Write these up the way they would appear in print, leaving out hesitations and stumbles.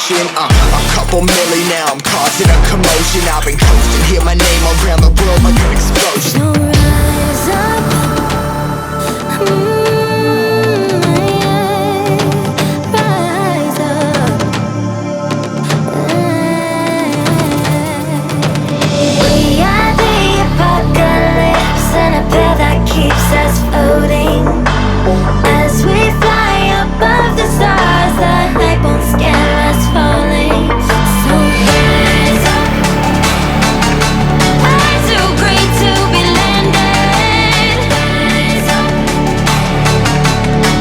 motion. A couple milli now, I'm causing a commotion. I've been coasting, hear my name around the world like an explosion. So rise up, rise up. We are the apocalypse, and a pill that keeps us floating. As we fly above the stars, the hype won't scare us falling. So rise up. I'm too great to be landed. Rise up.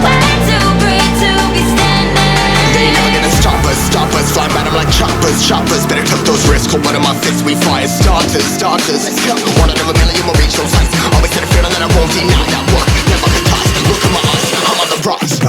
We're too great to be standing. They ain't never gonna stop us, flying by them like choppers. Better tuck those wrists, hold one of my fists, we fire starters. Let's go. One out of a million will reach those heights. Always had a feeling that I won't deny that work. Never could toss, look at my eyes, I'm on the rise.